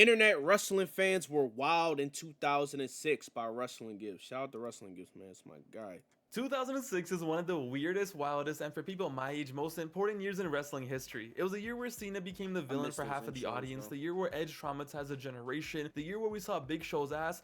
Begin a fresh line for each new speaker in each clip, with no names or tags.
Internet wrestling fans were wild in 2006 by Wrestling Gifts. Shout out to Wrestling Gifts, man. It's my guy.
2006 is one of the weirdest, wildest, and for people my age, most important years in wrestling history. It was a year where Cena became the
I
villain
miss
for
those
half of the
intros,
audience,
bro.
the year where Edge traumatized a generation, the year where we saw Big Show's ass,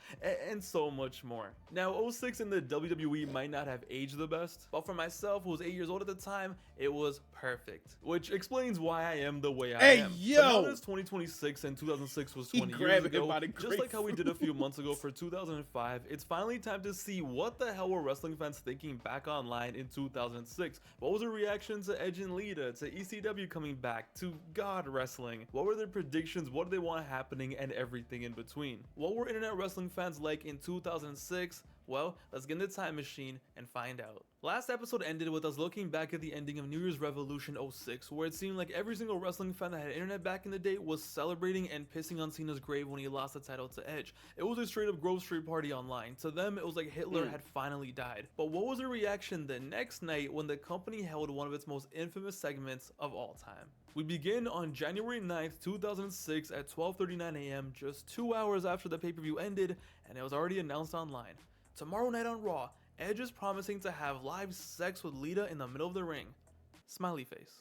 and so much more. Now, '06 in the WWE might not have aged the best, but for myself, who was 8 years old at the time, it was perfect. Which explains why I am the way I
Hey,
am.
yo!
But now that it's 2026 and 2006 was
He
20 years
grabbing him
ago,
by the
just like how we did a few
grapefruit.
months ago for 2005, it's finally time to see what the hell were wrestling fans thinking back online in 2006. What was the reaction to Edge and Lita, to ECW coming back, to God Wrestling? What were their predictions? What did they want happening, and everything in between? What were internet wrestling fans like in 2006? Well, let's get in the time machine and find out. Last episode ended with us looking back at the ending of New Year's Revolution '06, where it seemed like every single wrestling fan that had internet back in the day was celebrating and pissing on Cena's grave when he lost the title to Edge. It was a straight up Grove Street party online. To them, it was like Hitler had finally died. But what was the reaction the next night when the company held one of its most infamous segments of all time? We begin on January 9th, 2006 at 12:39 a.m., just 2 hours after the pay-per-view ended, and it was already announced online. Tomorrow night on Raw, Edge is promising to have live sex with Lita in the middle of the ring. Smiley face.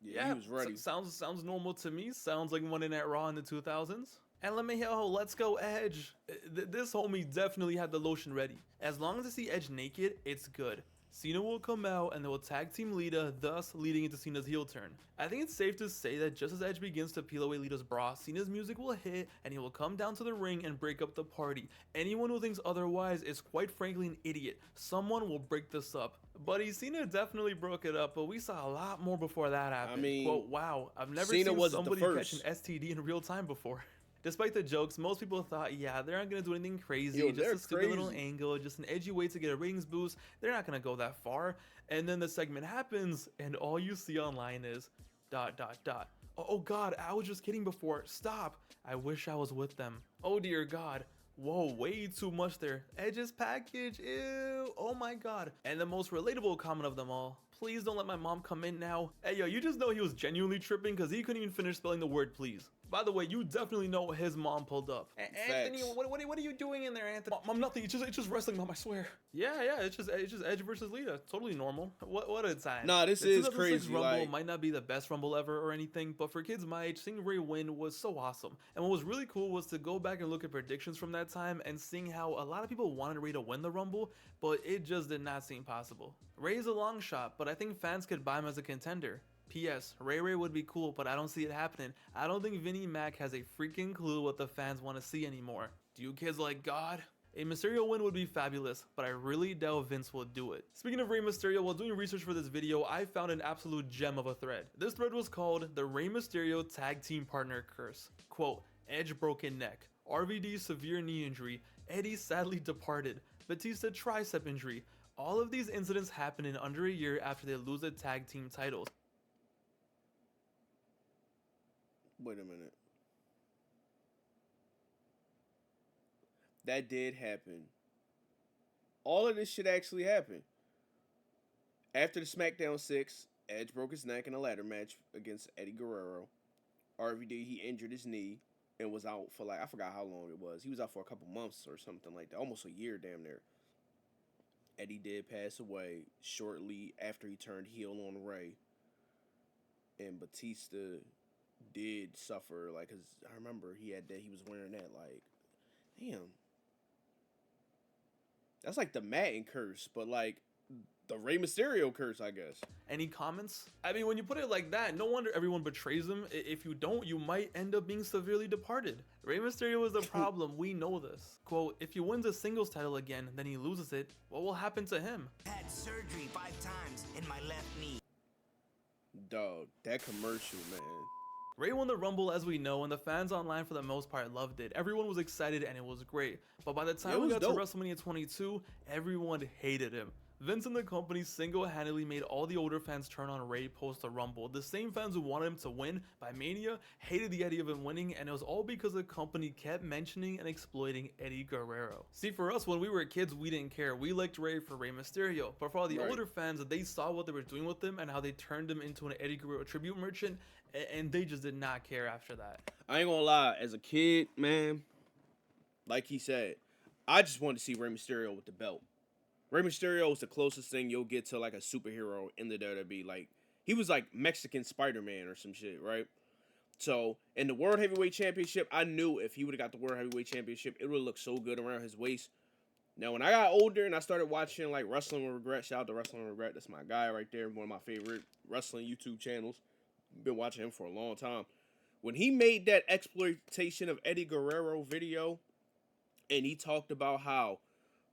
Yeah, he was ready.
Sounds normal to me. Sounds like Monday Night Raw in the 2000s. And let me hear, oh, let's go Edge. This homie definitely had the lotion ready. As long as I see Edge naked, it's good. Cena will come out and they will tag team Lita, thus leading into Cena's heel turn. I think it's safe to say that just as Edge begins to peel away Lita's bra, Cena's music will hit and he will come down to the ring and break up the party. Anyone who thinks otherwise is quite frankly an idiot. Someone will break this up. Buddy, Cena definitely broke it up, but we saw a lot more before that happened.
I mean,
quote, wow, I've never
Cena
seen
wasn't the
somebody catch
first.
an STD in real time before. Despite the jokes, most people thought, yeah, they're not gonna do anything crazy,
Yo,
just
they're
a stupid little
crazy.
angle, just an edgy way to get a ratings boost. They're not gonna go that far. And then the segment happens, and all you see online is ... Oh god, I was just kidding before. Stop. I wish I was with them. Oh dear god. Whoa, way too much there. Edge's package, ew, oh my god. And the most relatable comment of them all, please don't let my mom come in now. Hey yo, you just know he was genuinely tripping because he couldn't even finish spelling the word please. By the way, you definitely know his mom pulled up. Anthony, what are you doing in there, Anthony? Mom, nothing. It's just wrestling, mom. I swear. Yeah, it's just Edge versus Lita. Totally normal. What a time.
Nah, this
The
is
2006
crazy.
Rumble
Like,
might not be the best Rumble ever or anything, but for kids my age, seeing Ray win was so awesome. And what was really cool was to go back and look at predictions from that time and seeing how a lot of people wanted Ray to win the Rumble, but it just did not seem possible. Ray's a long shot, but I think fans could buy him as a contender. P.S. Ray would be cool, but I don't see it happening. I don't think Vinnie Mac has a freaking clue what the fans want to see anymore. Do you kids like God? A Mysterio win would be fabulous, but I really doubt Vince will do it. Speaking of Rey Mysterio, while doing research for this video, I found an absolute gem of a thread. This thread was called the Rey Mysterio Tag Team Partner Curse. Quote, Edge broken neck, RVD severe knee injury, Eddie sadly departed, Batista tricep injury. All of these incidents happen in under a year after they lose the tag team titles.
wait a minute. That did happen. All of this shit actually happened. After the SmackDown 6, Edge broke his neck in a ladder match against Eddie Guerrero. RVD, he injured his knee and was out for like, I forgot how long it was. He was out for a couple months or something like that. Almost a year, damn near. Eddie did pass away shortly after he turned heel on Ray. And Batista did suffer, like, cause I remember he was wearing that, like, damn. That's like the Madden curse, but like the Rey Mysterio curse, I guess.
Any comments? I mean, when you put it like that, no wonder everyone betrays him. If you don't, you might end up being severely departed. Rey Mysterio is the problem, we know this. Quote, if he wins a singles title again, then he loses it, what will happen to him?
Had surgery 5 times in my left knee.
Dog, that commercial, man.
Ray won the Rumble as we know, and the fans online for the most part loved it. Everyone was excited and it was great. But by the time we got to WrestleMania 22, everyone hated him. Vince and the company single-handedly made all the older fans turn on Ray post the Rumble. The same fans who wanted him to win by Mania hated the idea of him winning, and it was all because the company kept mentioning and exploiting Eddie Guerrero. See, for us, when we were kids, we didn't care. We liked Ray for Rey Mysterio. But for all the older fans, they saw what they were doing with him and how they turned him into an Eddie Guerrero tribute merchant. And they just did not care after that.
I ain't gonna lie, as a kid, man, like he said, I just wanted to see Rey Mysterio with the belt. Rey Mysterio is the closest thing you'll get to like a superhero in the WWE. Like he was like Mexican Spider-Man or some shit, right? So in the World Heavyweight Championship, I knew if he would have got the World Heavyweight Championship, it would look so good around his waist. Now, when I got older and I started watching like Wrestling with Regret, shout out to Wrestling with Regret, that's my guy right there, one of my favorite wrestling YouTube channels. Been watching him for a long time. When he made that exploitation of Eddie Guerrero video, and he talked about how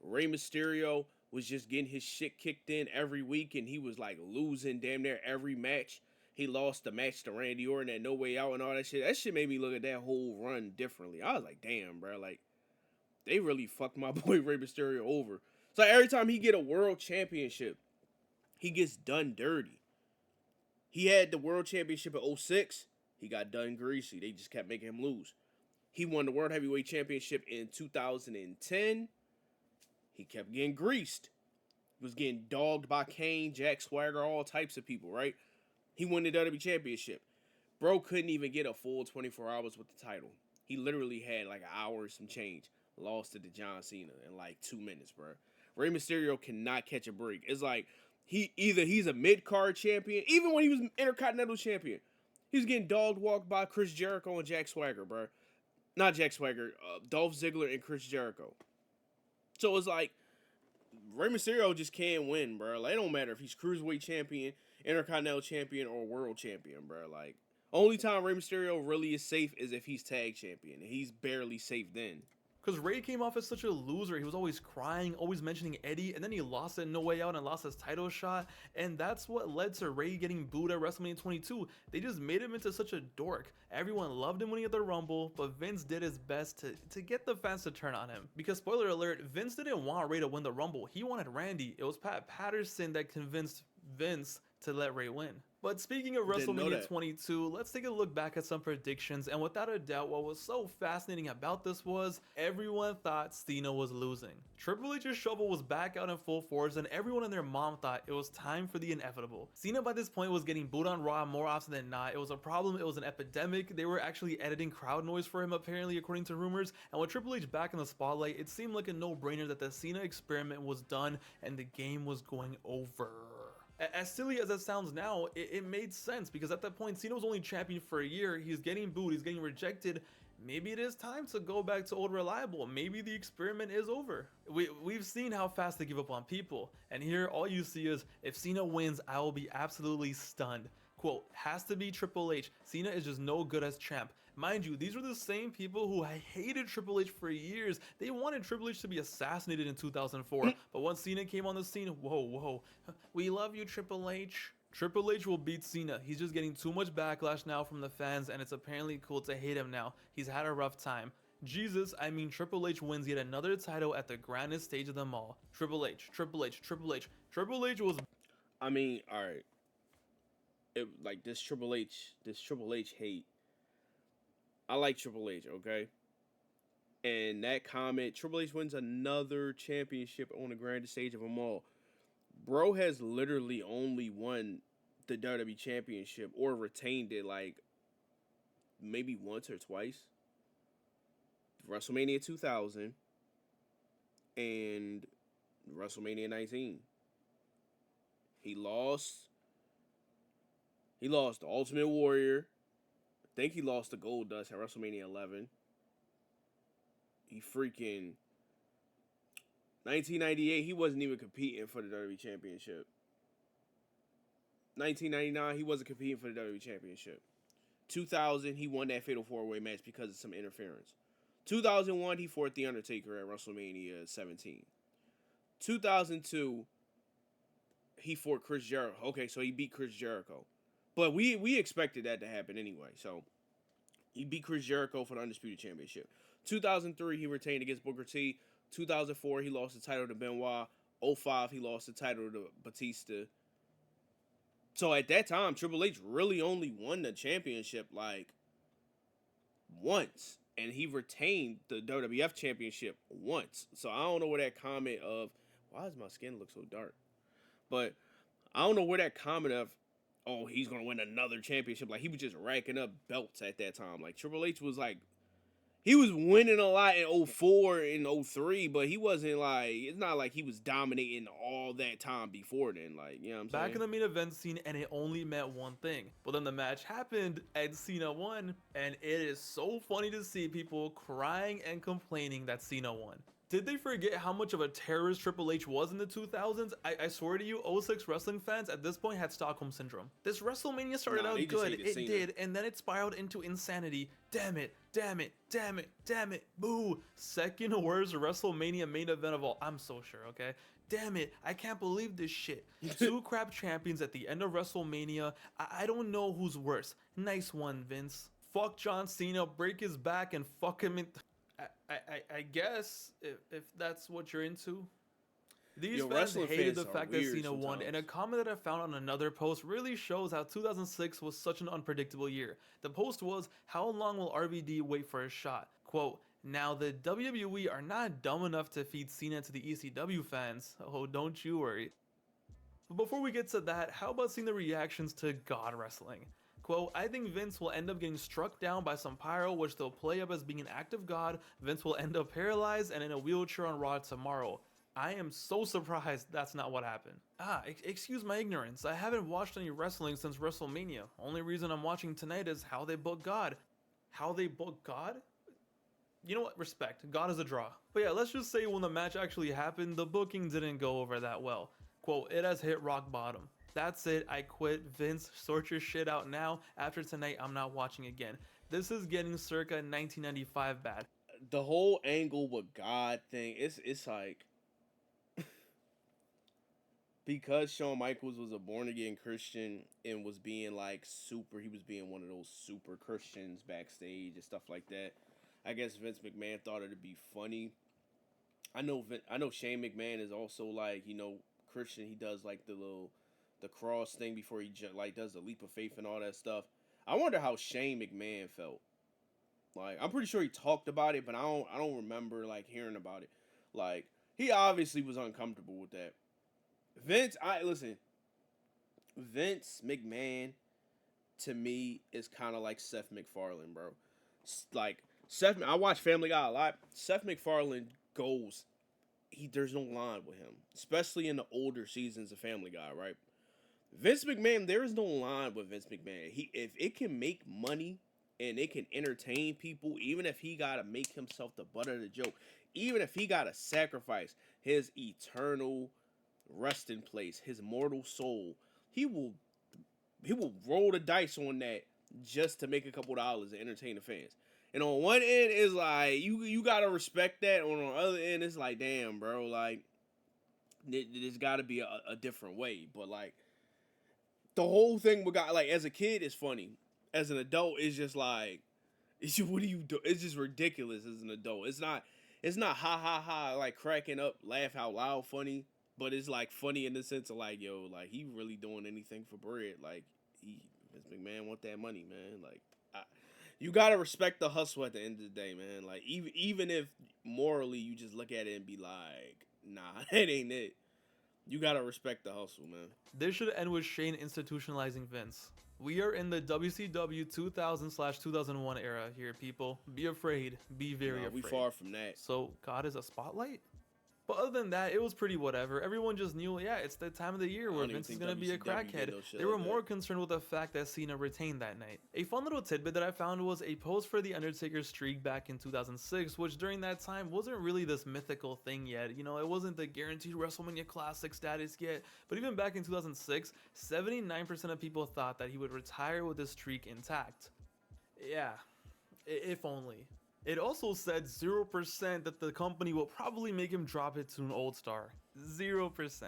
Rey Mysterio was just getting his shit kicked in every week, and he was like losing damn near every match. He lost the match to Randy Orton at No Way Out and all that shit. That shit made me look at that whole run differently. I was like, damn, bro, like they really fucked my boy Rey Mysterio over. So every time he get a world championship, he gets done dirty. He had the world championship in 06. He got done greasy. They just kept making him lose. He won the World Heavyweight Championship in 2010. He kept getting greased. He was getting dogged by Kane, Jack Swagger, all types of people, right? He won the WWE Championship. Bro couldn't even get a full 24 hours with the title. He literally had like an hour or some change. Lost to the John Cena in like 2 minutes, bro. Rey Mysterio cannot catch a break. It's like he's a mid-card champion. Even when he was Intercontinental champion, he was getting dog-walked by Chris Jericho and Jack Swagger, bro. Not Jack Swagger, Dolph Ziggler and Chris Jericho. So it's like, Rey Mysterio just can't win, bro. Like, it don't matter if he's Cruiserweight champion, Intercontinental champion, or World champion, bro. Like, only time Rey Mysterio really is safe is if he's tag champion. And he's barely safe then.
Because Ray came off as such a loser. He was always crying, always mentioning Eddie, and then he lost it No Way Out and lost his title shot. And that's what led to Ray getting booed at WrestleMania 22. They just made him into such a dork. Everyone loved him when he had the Rumble, but Vince did his best to get the fans to turn on him. Because spoiler alert, Vince didn't want Ray to win the Rumble. He wanted Randy. It was Pat Patterson that convinced Vince to let Ray win. But speaking of WrestleMania 22, let's take a look back at some predictions, and without a doubt, what was so fascinating about this was everyone thought Cena was losing. Triple H's shovel was back out in full force, and everyone and their mom thought it was time for the inevitable. Cena by this point was getting booed on Raw more often than not. It was a problem, it was an epidemic. They were actually editing crowd noise for him apparently, according to rumors, and with Triple H back in the spotlight, it seemed like a no-brainer that the Cena experiment was done and the game was going over. As silly as that sounds now, it made sense because at that point, Cena was only champion for a year. He's getting booed, he's getting rejected. Maybe it is time to go back to old reliable. Maybe the experiment is over. We've seen how fast they give up on people. And here, all you see is, if Cena wins, I will be absolutely stunned. Quote, has to be Triple H. Cena is just no good as champ. Mind you, these were the same people who hated Triple H for years. They wanted Triple H to be assassinated in 2004. But once Cena came on the scene, whoa. We love you, Triple H. Triple H will beat Cena. He's just getting too much backlash now from the fans, and it's apparently cool to hate him now. He's had a rough time. Jesus, I mean Triple H wins yet another title at the grandest stage of them all. Triple H. Triple H was...
I mean, alright. Like, this Triple H hate. I like Triple H, okay? And that comment, Triple H wins another championship on the grandest stage of them all. Bro has literally only won the WWE Championship or retained it like maybe once or twice. WrestleMania 2000 and WrestleMania 19. He lost the Ultimate Warrior. I think he lost the Goldust at WrestleMania 11. He freaking... 1998, he wasn't even competing for the WWE Championship. 1999, he wasn't competing for the WWE Championship. 2000, he won that Fatal 4-Way match because of some interference. 2001, he fought The Undertaker at WrestleMania 17. 2002, he fought Chris Jericho. Okay, so he beat Chris Jericho. But we expected that to happen anyway. So he beat Chris Jericho for the Undisputed Championship. 2003, he retained against Booker T. 2004, he lost the title to Benoit. 2005, he lost the title to Batista. So at that time, Triple H really only won the championship like once. And he retained the WWF Championship once. So I don't know where that comment of, why does my skin look so dark? But I don't know where that comment of, oh, he's gonna win another championship. Like he was just racking up belts at that time. Like Triple H was like, he was winning a lot in 04 and 03, but he wasn't like, it's not like he was dominating all that time before then. Like, you know what I'm saying?
Back in the main event scene, and it only meant one thing. But then the match happened, and Cena won, and it is so funny to see people crying and complaining that Cena won. Did they forget how much of a terrorist Triple H was in the 2000s? I swear to you, 06 wrestling fans at this point had Stockholm Syndrome. This WrestleMania started out good, it
Cena.
did, and then it spiraled into insanity. Damn it, damn it, damn it, damn it, boo. Second worst WrestleMania main event of all. I'm so sure, okay? Damn it, I can't believe this shit. Two crap champions at the end of WrestleMania. I don't know who's worse. Nice one, Vince. Fuck John Cena, break his back, and fuck him in... I guess if that's what you're into. These fans hated the fact that Cena won, and a comment that I found on another post really shows how 2006 was such an unpredictable year. The post was, how long will RVD wait for a shot? Quote, now the WWE are not dumb enough to feed Cena to the ECW fans. Oh, don't you worry. But before we get to that, how about seeing the reactions to God Wrestling? Quote, I think Vince will end up getting struck down by some pyro, which they'll play up as being an act of God. Vince will end up paralyzed and in a wheelchair on Raw tomorrow. I am so surprised that's not what happened. Excuse my ignorance. I haven't watched any wrestling since WrestleMania. Only reason I'm watching tonight is how they book God. How they book God? You know what? Respect. God is a draw. But yeah, let's just say when the match actually happened, the booking didn't go over that well. Quote, it has hit rock bottom. That's it, I quit. Vince, sort your shit out now. After tonight, I'm not watching again. This is getting circa 1995 bad.
The whole angle with God thing, it's like, because Shawn Michaels was a born again Christian and was being like he was being one of those super Christians backstage and stuff like that. I guess Vince McMahon thought it'd be funny. I know Shane McMahon is also like, Christian. He does like the cross thing before he does the leap of faith and all that stuff. I wonder how Shane McMahon felt. Like, I'm pretty sure he talked about it, but I don't remember like hearing about it. Like, he obviously was uncomfortable with that. Vince McMahon to me is kind of like Seth MacFarlane, bro. Like I watch Family Guy a lot. Seth MacFarlane there's no line with him, especially in the older seasons of Family Guy, right? Vince McMahon, there is no line with Vince McMahon. If it can make money and it can entertain people, even if he gotta make himself the butt of the joke, even if he gotta sacrifice his eternal resting place, his mortal soul, he will roll the dice on that just to make a couple dollars and entertain the fans. And on one end, it's like you gotta respect that. On the other end, it's like, damn, bro, like there's gotta be a different way. But like, the whole thing we got, like, as a kid, is funny. As an adult, it's just like, what do you do? It's just ridiculous as an adult. It's not ha ha ha, like cracking up, laugh out loud funny, but it's like funny in the sense of like, yo, like he really doing anything for bread. Like Vince McMahon want that money, man. Like, you gotta respect the hustle at the end of the day, man. Like even if morally you just look at it and be like, nah, that ain't it. You gotta respect the hustle, man.
This should end with Shane institutionalizing Vince. We are in the WCW 2000/2001 era here, people. Be afraid. Be very afraid.
We far from that.
So, God is a spotlight? But other than that, it was pretty whatever. Everyone just knew, yeah, it's the time of the year where Vince is going to be a crackhead. They were more concerned with the fact that Cena retained that night. A fun little tidbit that I found was a post for The Undertaker's streak back in 2006, which during that time wasn't really this mythical thing yet. It wasn't the guaranteed WrestleMania Classic status yet. But even back in 2006, 79% of people thought that he would retire with his streak intact. Yeah, if only. It also said 0% that the company will probably make him drop it to an old star. 0%.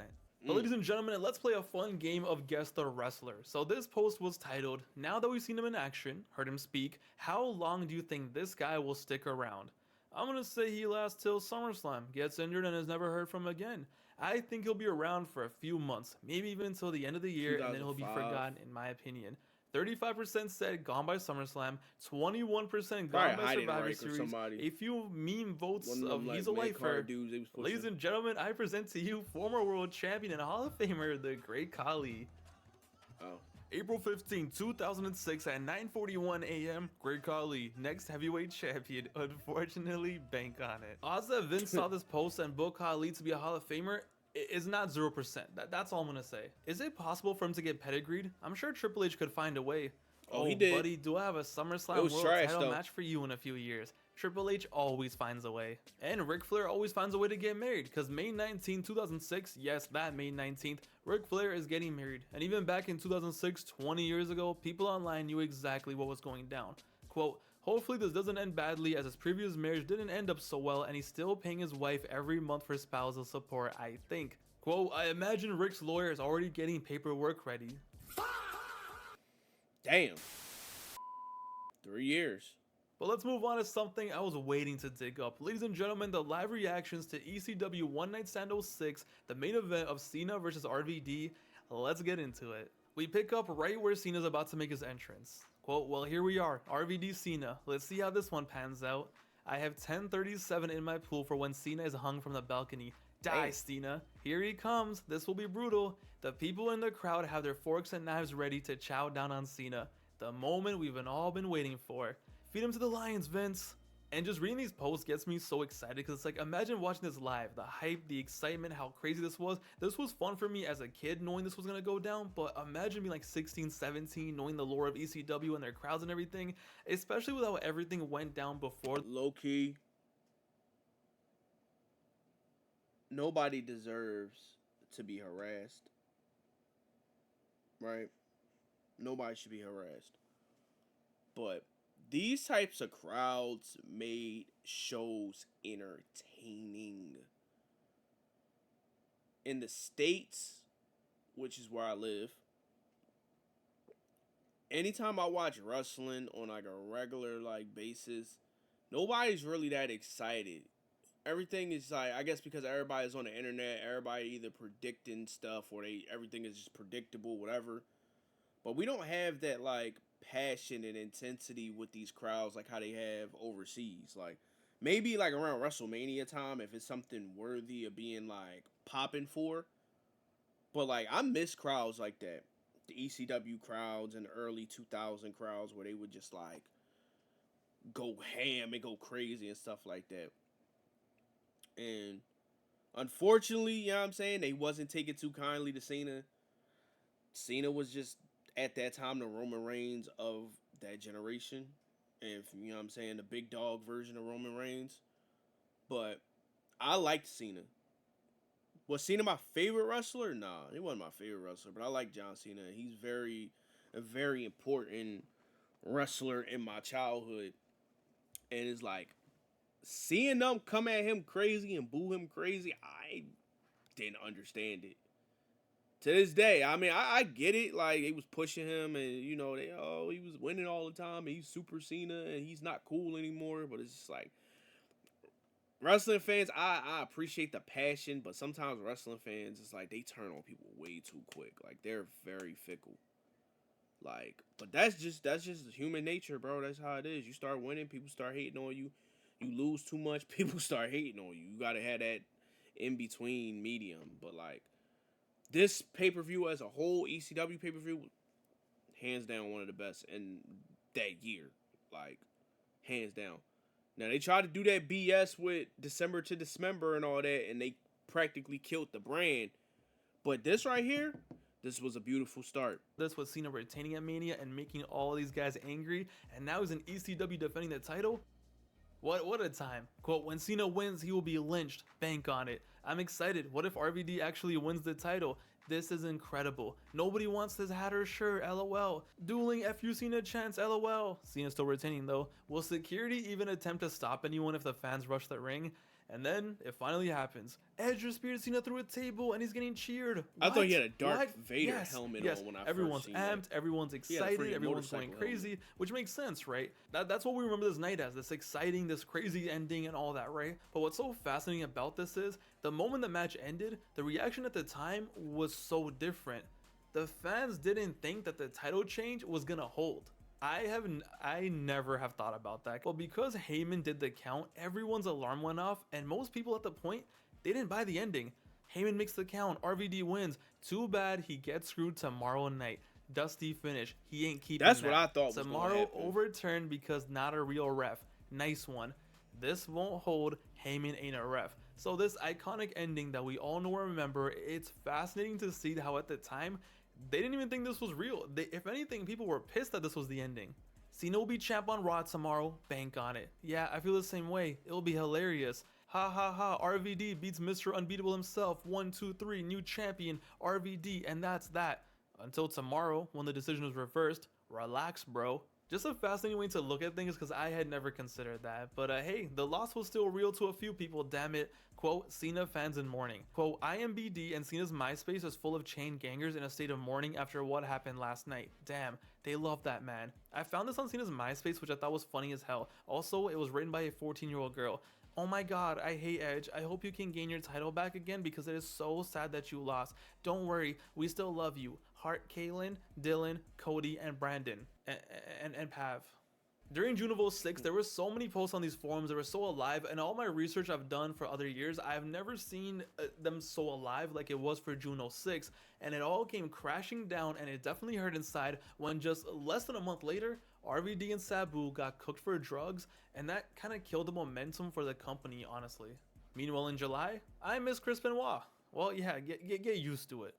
But ladies and gentlemen, let's play a fun game of Guess the Wrestler. So this post was titled, now that we've seen him in action, heard him speak, how long do you think this guy will stick around? I'm going to say he lasts till SummerSlam, gets injured, and is never heard from again. I think he'll be around for a few months, maybe even until the end of the year, and then he'll be forgotten, in my opinion. 35% said gone by SummerSlam, 21% gone by Survivor Series, a few meme votes of he's a lifer. Ladies and gentlemen, I present to you former world champion and Hall of Famer, the Great Khali.
Oh.
April 15, 2006 at 9:41 a.m. Great Khali, next heavyweight champion. Unfortunately, bank on it. Odds that Vince saw this post and booked Khali to be a Hall of Famer is not 0%. That's all I'm gonna say. Is it possible for him to get pedigreed? I'm sure Triple H could find a way.
Oh, he did.
Buddy, do I have a
It
SummerSlam
was
World
trash,
title
though.
match for you in a few years? Triple H always finds a way. And Ric Flair always finds a way to get married, because May 19, 2006, yes, that May 19th, Ric Flair is getting married. And even back in 2006, 20 years ago, people online knew exactly what was going down. Quote, hopefully this doesn't end badly, as his previous marriage didn't end up so well, and he's still paying his wife every month for spousal support, I think. Quote, I imagine Rick's lawyer is already getting paperwork ready.
Damn. 3 years.
But let's move on to something I was waiting to dig up. Ladies and gentlemen, the live reactions to ECW One Night Stand 06, the main event of Cena versus RVD. Let's get into it. We pick up right where Cena's about to make his entrance. Quote, well, here we are, RVD Cena. Let's see how this one pans out. I have 10:37 in my pool for when Cena is hung from the balcony. Die,
Hey.
Cena. Here he comes. This will be brutal. The people in the crowd have their forks and knives ready to chow down on Cena. The moment we've all been waiting for. Feed him to the lions, Vince. And just reading these posts gets me so excited, because it's like, imagine watching this live. The hype, the excitement, how crazy this was. This was fun for me as a kid knowing this was going to go down, but imagine being like 16, 17, knowing the lore of ECW and their crowds and everything, especially with how everything went down before.
Low key. Nobody deserves to be harassed. Right? Nobody should be harassed. But these types of crowds made shows entertaining. In the States, which is where I live, anytime I watch wrestling on like a regular like basis, nobody's really that excited. Everything is like, I guess because everybody's on the internet, everybody either predicting stuff or everything is just predictable, whatever. But we don't have that like passion and intensity with these crowds like how they have overseas. Like maybe like around WrestleMania time, if it's something worthy of being like popping for. But like I miss crowds like that. The ECW crowds and the early 2000 crowds where they would just like go ham and go crazy and stuff like that. And unfortunately, you know what I'm saying, they wasn't taking too kindly to Cena. Cena was just at that time the Roman Reigns of that generation. And you know what I'm saying, the big dog version of Roman Reigns. But I liked Cena. Was Cena my favorite wrestler? Nah, he wasn't my favorite wrestler, but I like John Cena. He's a very important wrestler in my childhood. And it's like, seeing them come at him crazy and boo him crazy, I didn't understand it. To this day, I mean, I get it. Like, they was pushing him and, you know, he was winning all the time. And he's Super Cena and he's not cool anymore. But it's just like, wrestling fans, I appreciate the passion. But sometimes wrestling fans, it's like they turn on people way too quick. Like, they're very fickle. Like, but that's just human nature, bro. That's how it is. You start winning, people start hating on you. You lose too much, people start hating on you. You gotta have that in between medium. But like this pay-per-view as a whole, ECW pay-per-view, hands down one of the best in that year. Like, hands down. Now they tried to do that BS with December to Dismember and all that, and they practically killed the brand. But this right here, this was a beautiful start.
This was Cena retaining at Mania and making all these guys angry, and now he's in ECW defending the title. What a time. Quote, when Cena wins, he will be lynched. Bank on it. I'm excited. What if RVD actually wins the title? This is incredible. Nobody wants this Hatter shirt, lol. Dueling FU Cena chants, lol. Cena's still retaining though. Will security even attempt to stop anyone if the fans rush the ring? And then it finally happens. Edge speared Cena through a table and he's getting cheered.
I thought he had a
What?
Darth Vader
Yes,
helmet
yes.
on when I
Everyone's
first seen that.
amped, everyone's
had a
excited,
freaking
everyone's going
motorcycle
crazy,
helmet.
which makes sense, right? That's what we remember this night as, this exciting, this crazy ending and all that, right? But what's so fascinating about this is, the moment the match ended, the reaction at the time was so different. The fans didn't think that the title change was gonna hold. I never have thought about that. But because Heyman did the count, everyone's alarm went off, and most people at the point, they didn't buy the ending. Heyman makes the count, RVD wins. Too bad he gets screwed tomorrow night. Dusty finish. He ain't keeping
That's
that.
what I thought was gonna
Tomorrow
happen.
overturned because not a real ref. Nice one. This won't hold. Heyman ain't a ref. So this iconic ending that we all know and remember, it's fascinating to see how at the time they didn't even think this was real. If anything, people were pissed that this was the ending. Cena will be champ on Raw tomorrow. Bank on it. Yeah, I feel the same way. It'll be hilarious. Ha ha ha. RVD beats Mr. Unbeatable himself. 1, 2, 3. New champion. RVD. And that's that. Until tomorrow, when the decision is reversed. Relax, bro. Just a fascinating way to look at things because I had never considered that. But hey, the loss was still real to a few people, damn it. Quote, Cena fans in mourning. Quote, IMBD and Cena's MySpace is full of chain gangers in a state of mourning after what happened last night. Damn, they love that man. I found this on Cena's MySpace, which I thought was funny as hell. Also, it was written by a 14-year-old girl. Oh my god, I hate Edge. I hope you can gain your title back again because it is so sad that you lost. Don't worry, we still love you. Hart, Kaylin, Dylan, Cody, and Brandon. And Pav. During June of 06, there were so many posts on these forums that were so alive, and all my research I've done for other years, I've never seen them so alive like it was for June 06, and it all came crashing down, and it definitely hurt inside when just less than a month later, RVD and Sabu got cooked for drugs, and that kind of killed the momentum for the company, honestly. Meanwhile, in July, I miss Chris Benoit. Well, yeah, get used to it.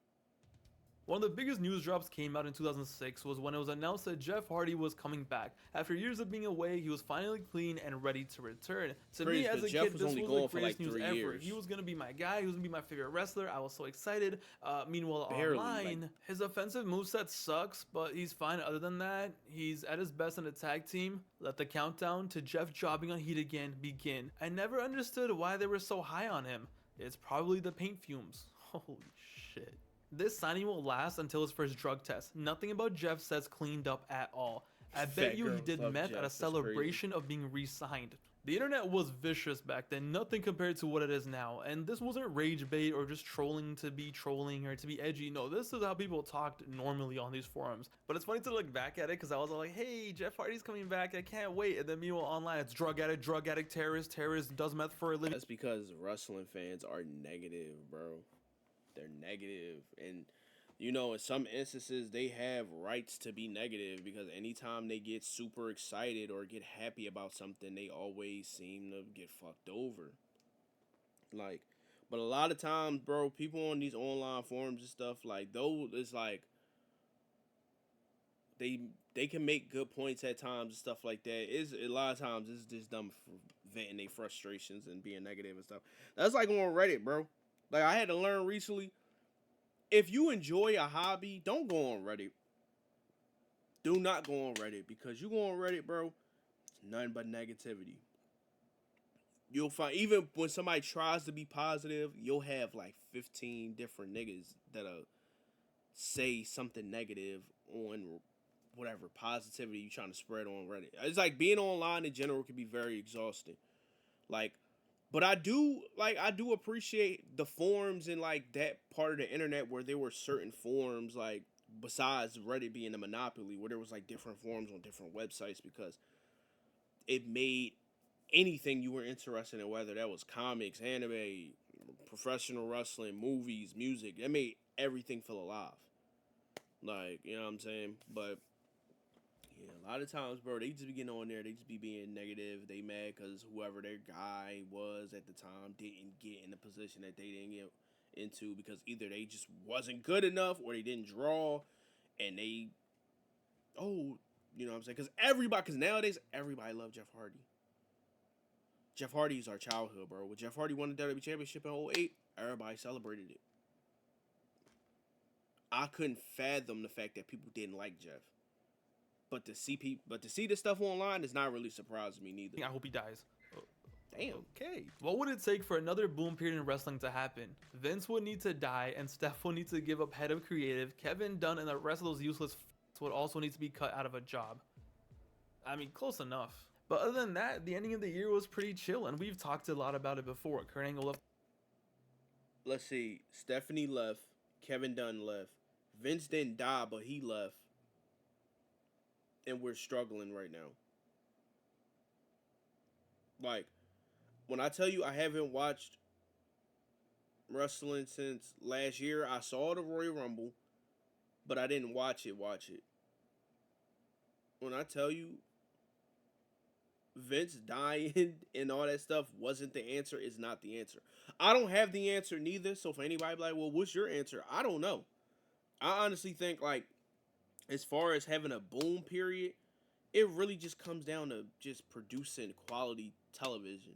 One of the biggest news drops came out in 2006 was when it was announced that Jeff Hardy was coming back. After years of being away, he was finally clean and ready to return. To
Crazy,
me as a
Jeff
kid,
was
this
only
was
gone
the
for
greatest
like
news
3
ever.
years.
He was going to be my guy. He was going to be my favorite wrestler. I was so excited. Meanwhile,
Barely,
online,
like-
his offensive moveset sucks, but he's fine other than that. He's at his best in a tag team. Let the countdown to Jeff jobbing on Heat again begin. I never understood why they were so high on him. It's probably the paint fumes. Holy shit. This signing will last until his first drug test. Nothing about Jeff says cleaned up at all. I bet
Fat
you he
girls
did
love
meth
Jeff,
at a
that's crazy.
celebration of being re-signed. The internet was vicious back then, nothing compared to what it is now. And this wasn't rage bait or just trolling to be trolling or to be edgy. No, this is how people talked normally on these forums. But it's funny to look back at it because I was all like, hey, Jeff Hardy's coming back, I can't wait. And then meanwhile online, it's drug addict, terrorist, does meth for a living.
That's because wrestling fans are negative, bro. They're negative, and you know, in some instances, they have rights to be negative because anytime they get super excited or get happy about something, they always seem to get fucked over. Like, but a lot of times, bro, people on these online forums and stuff, like, those, it's like, they can make good points at times and stuff like that. It's a lot of times it's just them venting their frustrations and being negative and stuff. That's like on Reddit, bro. Like, I had to learn recently, if you enjoy a hobby, don't go on Reddit. Do not go on Reddit because you go on Reddit, bro, it's nothing but negativity. You'll find, even when somebody tries to be positive, you'll have like 15 different niggas that'll say something negative on whatever positivity you're trying to spread on Reddit. It's like being online in general can be very exhausting. Like, but I do appreciate the forums and like that part of the internet where there were certain forums, like besides Reddit being a monopoly, where there was like different forums on different websites because it made anything you were interested in, whether that was comics, anime, professional wrestling, movies, music, it made everything feel alive. Like, you know what I'm saying? But yeah, a lot of times, bro, they just be getting on there. They just be being negative. They mad because whoever their guy was at the time didn't get in the position that they didn't get into because either they just wasn't good enough or they didn't draw, and they, you know what I'm saying? Because nowadays everybody loves Jeff Hardy. Jeff Hardy is our childhood, bro. When Jeff Hardy won the WWE Championship in 08, everybody celebrated it. I couldn't fathom the fact that people didn't like Jeff. But to see this stuff online is not really surprising me neither.
I hope he dies.
Damn.
Okay. What would it take for another boom period in wrestling to happen? Vince would need to die, and Steph would need to give up head of creative. Kevin Dunn and the rest of those useless would also need to be cut out of a job. I mean, close enough. But other than that, the ending of the year was pretty chill, and we've talked a lot about it before. Kurt Angle left.
Let's see. Stephanie left. Kevin Dunn left. Vince didn't die, but he left. And we're struggling right now. Like, when I tell you I haven't watched wrestling since last year, I saw the Royal Rumble, but I didn't watch it. When I tell you Vince dying and all that stuff wasn't the answer, is not the answer. I don't have the answer neither. So for anybody like, well, what's your answer? I don't know. I honestly think like as far as having a boom period, it really just comes down to just producing quality television.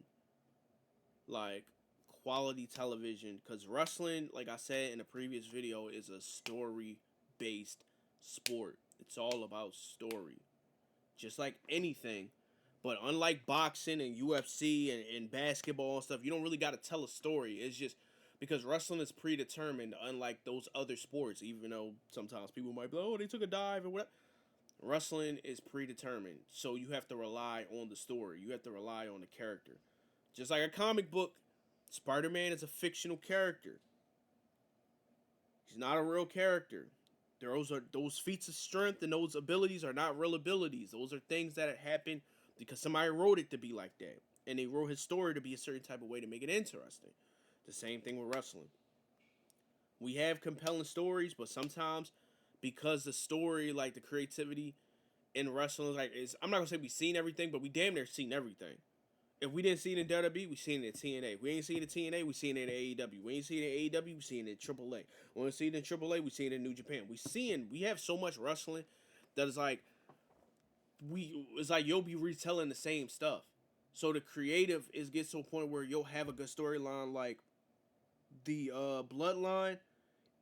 Like quality television, because wrestling, like I said in a previous video, is a story based sport. It's all about story. Just like anything. But unlike boxing and UFC and basketball and stuff, you don't really got to tell a story. It's just because wrestling is predetermined, unlike those other sports, even though sometimes people might be like, oh, they took a dive or whatever. Wrestling is predetermined. So you have to rely on the story. You have to rely on the character. Just like a comic book, Spider-Man is a fictional character. He's not a real character. Those feats of strength and those abilities are not real abilities. Those are things that happen because somebody wrote it to be like that. And they wrote his story to be a certain type of way to make it interesting. The same thing with wrestling. We have compelling stories, but sometimes because the story, like the creativity in wrestling, I'm not gonna say we've seen everything, but we damn near seen everything. If we didn't see it in WWE, we seen it in TNA. We ain't seen it in TNA, we seen it in AEW. We ain't seen it in AEW, we seen it in AAA. When we see it in AAA, we seen it in New Japan. We have so much wrestling that is like you'll be retelling the same stuff. So the creative gets to a point where you'll have a good storyline like the Bloodline,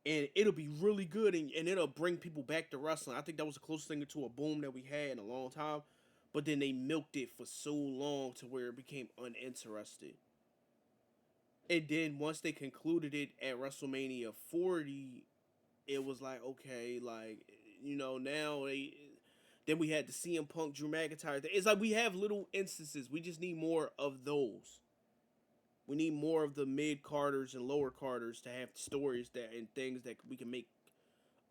and it'll be really good and it'll bring people back to wrestling. I think that was the closest thing to a boom that we had in a long time. But then they milked it for so long to where it became uninteresting. And then once they concluded it at WrestleMania 40, it was like, okay, like, now then we had the CM Punk, Drew McIntyre thing. It's like we have little instances. We just need more of those. We need more of the mid-carders and lower carders to have stories and things that we can make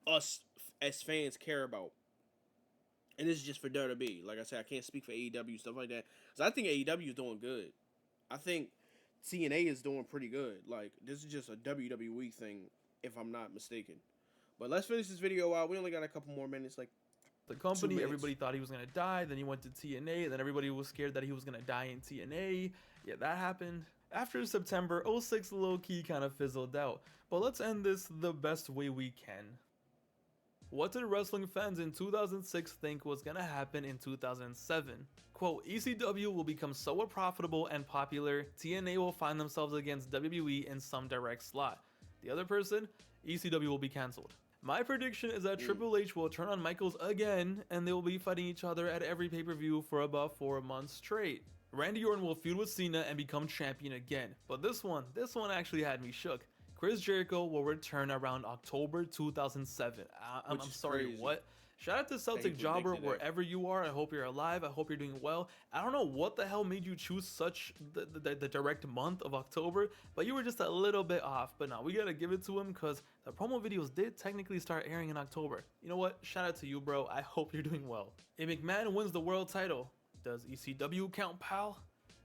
us as fans care about. And this is just for WWE. Like I said, I can't speak for AEW, stuff like that. So I think AEW is doing good. I think TNA is doing pretty good. Like, this is just a WWE thing, if I'm not mistaken. But let's finish this video out. We only got a couple more minutes. Like,
the company, everybody thought he was going to die. Then he went to TNA. Then everybody was scared that he was going to die in TNA. Yeah, that happened. After September, 06 low-key kind of fizzled out. But let's end this the best way we can. What did wrestling fans in 2006 think was gonna happen in 2007? Quote, ECW will become so profitable and popular, TNA will find themselves against WWE in some direct slot. The other person, ECW will be cancelled. My prediction is that Triple H will turn on Michaels again, and they will be fighting each other at every pay-per-view for about 4 months straight. Randy Orton will feud with Cena and become champion again, but this one actually had me shook. Chris Jericho will return around October 2007. I'm sorry,
crazy.
what? Shout out to Celtic Jobber, wherever you are. I hope you're alive. I hope you're doing well. I don't know what the hell made you choose such the direct month of October, but you were just a little bit off. But now we gotta give it to him because the promo videos did technically start airing in October. You know what? Shout out to you, bro. I hope you're doing well. If McMahon wins the world title, does ECW count, pal?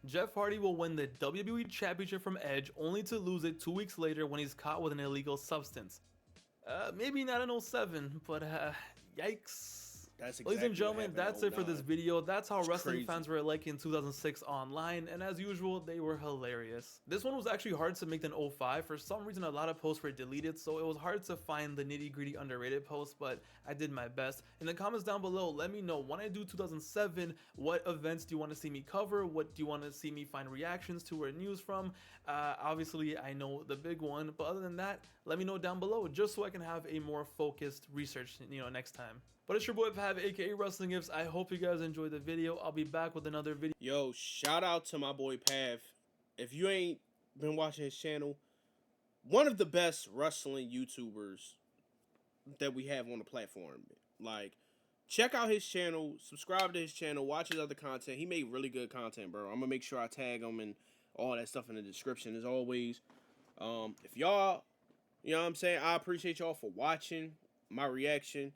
Jeff Hardy will win the WWE Championship from Edge, only to lose it 2 weeks later when he's caught with an illegal substance. Maybe not in 07, but yikes.
That's exactly
Ladies and gentlemen, that's it for this video. That's how wrestling
crazy.
fans were like in 2006 online, and as usual, they were hilarious. This one was actually hard to make than 05. For some reason, a lot of posts were deleted, so it was hard to find the nitty-gritty underrated posts, but I did my best. In the comments down below, let me know, when I do 2007, what events do you want to see me cover? What do you want to see me find reactions to or news from? Obviously, I know the big one, but other than that, let me know down below, just so I can have a more focused research, next time. But it's your boy Pav, aka Wrestling Gifts. I hope you guys enjoyed the video. I'll be back with another video.
Yo, shout out to my boy Pav. If you ain't been watching his channel, one of the best wrestling YouTubers that we have on the platform. Like, check out his channel, subscribe to his channel, watch his other content. He made really good content, bro. I'm gonna make sure I tag him and all that stuff in the description as always. If y'all, you know what I'm saying, I appreciate y'all for watching my reaction.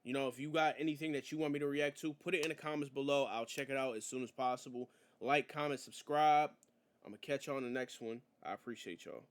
If you got anything that you want me to react to, put it in the comments below. I'll check it out as soon as possible. Like, comment, subscribe. I'm going to catch y'all on the next one. I appreciate y'all.